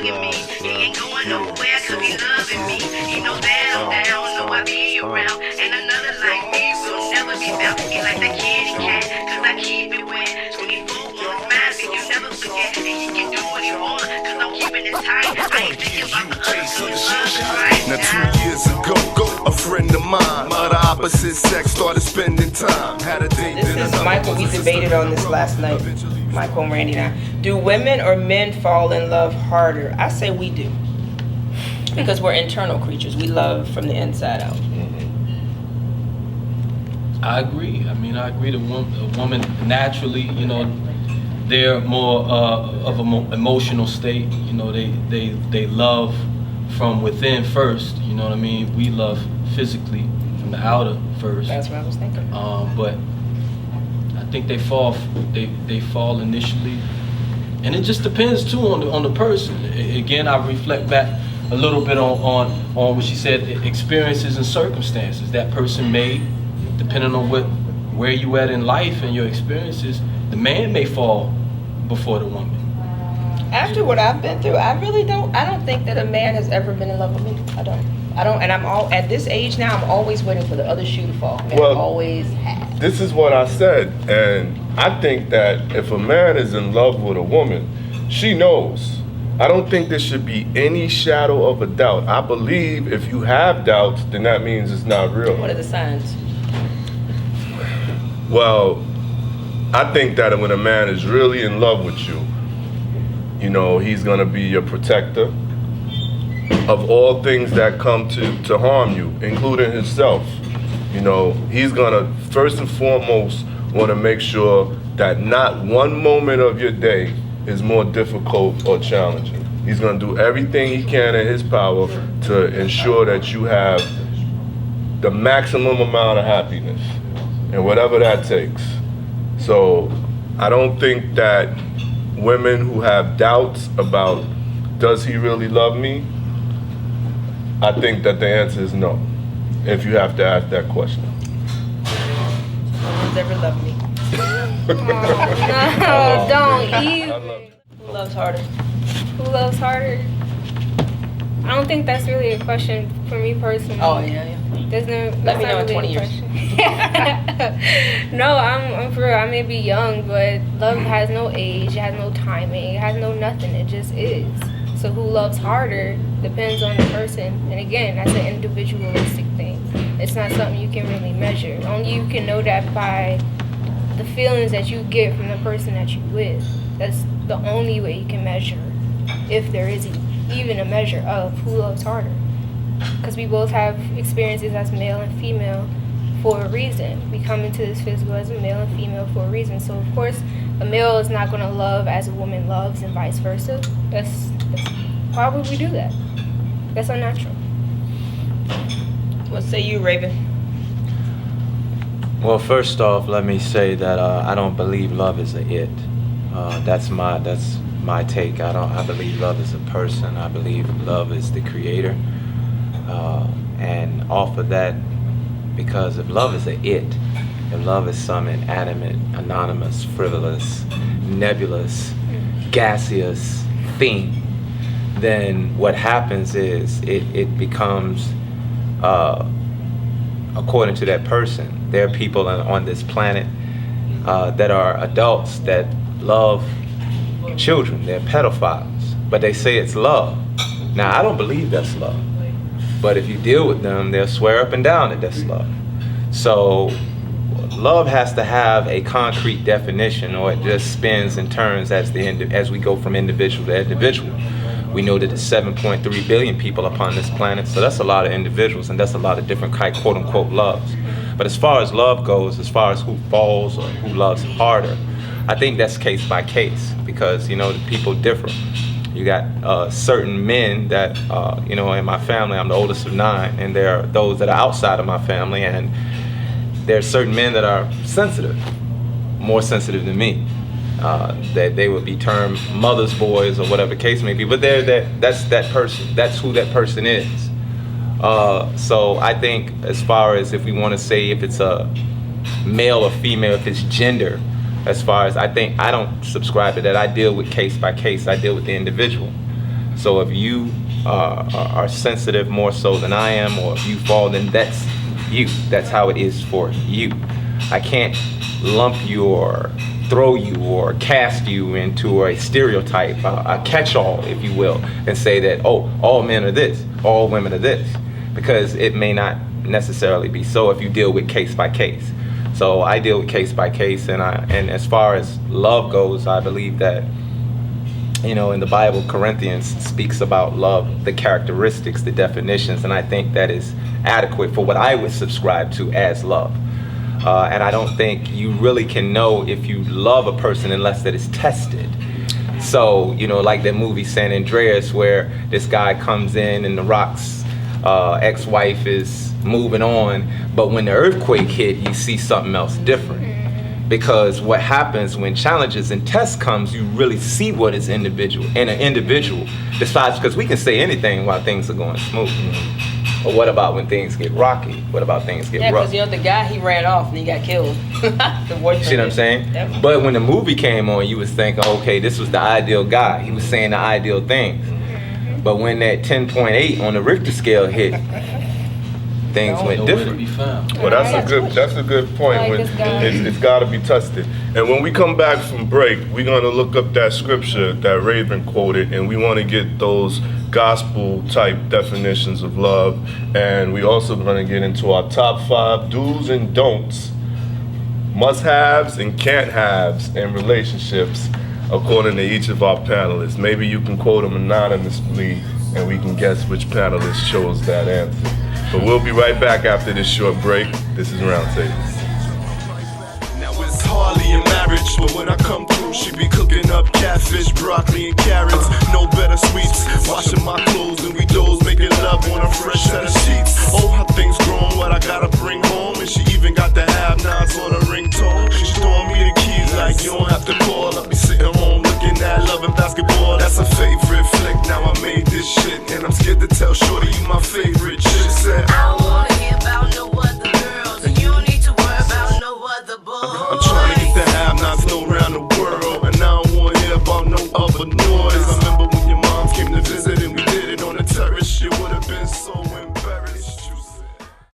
bugging me. He ain't going nowhere cause he loving me. He know that I'm down, know I be around. And another like me will never be found. He like that kitty cat, cause I keep it wet. 24 ones mine, and you never forget. And he can do what he want, cause I'm keeping it tight. I ain't thinking about the other right now. 2 years ago, a friend of mine of the opposite sex started spending time. Had a date. This is Michael. We debated on this last night. Michael and Randy and I. Do women or men fall in love harder? I say we do. Because we're internal creatures. We love from the inside out. I agree. I mean, I agree that a woman naturally, you know, they're more of an emotional state. You know, they love from within first. You know what I mean? We love physically from the outer first. That's what I was thinking. But I think they fall initially, and it just depends too on the person. Again, I reflect back a little bit on what she said, experiences and circumstances that person made, depending on where you at in life and your experiences. The man may fall before the woman. After what I've been through, I don't think that a man has ever been in love with me. I don't, and I'm all at this age now. I'm always waiting for the other shoe to fall. And well, always have. This is what I said, and I think that if a man is in love with a woman, she knows. I don't think there should be any shadow of a doubt. I believe if you have doubts, then that means it's not real. What are the signs? Well, I think that when a man is really in love with you, you know, he's gonna be your protector of all things that come to harm you, including himself. You know, he's gonna first and foremost wanna make sure that not one moment of your day is more difficult or challenging. He's gonna do everything he can in his power to ensure that you have the maximum amount of happiness, and whatever that takes. So I don't think that women who have doubts about does he really love me, I think that the answer is no, if you have to ask that question. No one's ever loved me. No, don't even. Who loves harder? Who loves harder? I don't think that's really a question for me personally. Oh, yeah. There's no. Let me know in really 20 years. No, I'm for real. I may be young, but love has no age, it has no timing, it has no nothing. It just is. So who loves harder depends on the person. And again, that's an individualistic thing. It's not something you can really measure. Only you can know that by the feelings that you get from the person that you're with. That's the only way you can measure, if there is even a measure of who loves harder. Because we both have experiences as male and female for a reason. We come into this physical as a male and female for a reason. So of course, a male is not going to love as a woman loves, and vice versa. That's why would we do that? That's unnatural. What say you, Raven? Well, first off, let me say that I don't believe love is a it. That's my take. I believe love is a person. I believe love is the creator. And off of that, because if love is a it, if love is some inanimate, anonymous, frivolous, nebulous, gaseous thing, then what happens is it becomes, according to that person, there are people on this planet that are adults that love children. They're pedophiles, but they say it's love. Now, I don't believe that's love. But if you deal with them, they'll swear up and down that that's love. So love has to have a concrete definition, or it just spins and turns as we go from individual to individual. We know that there's 7.3 billion people upon this planet, so that's a lot of individuals, and that's a lot of different quote-unquote loves. But as far as love goes, as far as who falls or who loves harder, I think that's case by case, because, you know, the people differ. You got certain men that, you know, in my family, I'm the oldest of 9, and there are those that are outside of my family, and there are certain men that are sensitive, more sensitive than me. That they would be termed mother's boys or whatever the case may be, but that's that person. That's who that person is. So I think as far as if we want to say if it's a male or female, if it's gender, as far as I think, I don't subscribe to that. I deal with case by case. I deal with the individual. So if you are sensitive more so than I am, or if you fall, then that's you. That's how it is for you. I can't lump you or throw you or cast you into a stereotype, a catch-all, if you will, and say that, oh, all men are this, all women are this, because it may not necessarily be so if you deal with case by case. So I deal with case by case, and as far as love goes, I believe that, you know, in the Bible, Corinthians speaks about love, the characteristics, the definitions, and I think that is adequate for what I would subscribe to as love. And I don't think you really can know if you love a person unless that is tested. So, you know, like that movie San Andreas, where this guy comes in and The Rock's ex-wife is moving on, but when the earthquake hit, you see something else different. Because what happens when challenges and tests comes, you really see what is individual in an individual. Besides, because we can say anything while things are going smooth. But what about when things get rocky? What about things get rough? Yeah, because, you know, the guy, he ran off and he got killed. The boyfriend. See what I'm saying? Yep. But when the movie came on, you was thinking, okay, this was the ideal guy. He was saying the ideal things. But when that 10.8 on the Richter scale hit, things went different. Well, that's a good point. Like When this guy. it's got to be tested. And when we come back from break, we're gonna look up that scripture that Raven quoted, and we want to get those gospel type definitions of love. And we also gonna get into our top 5 do's and don'ts, must-haves and can't-haves in relationships, according to each of our panelists. Maybe you can quote them anonymously, and we can guess which panelist chose that answer. But we'll be right back after this short break. This is Roundtable. Now it's hardly a marriage, but when I come through, she be cooking up catfish, broccoli, and carrots. No better sweets, washing my clothes, and we doze, making love on a fresh set of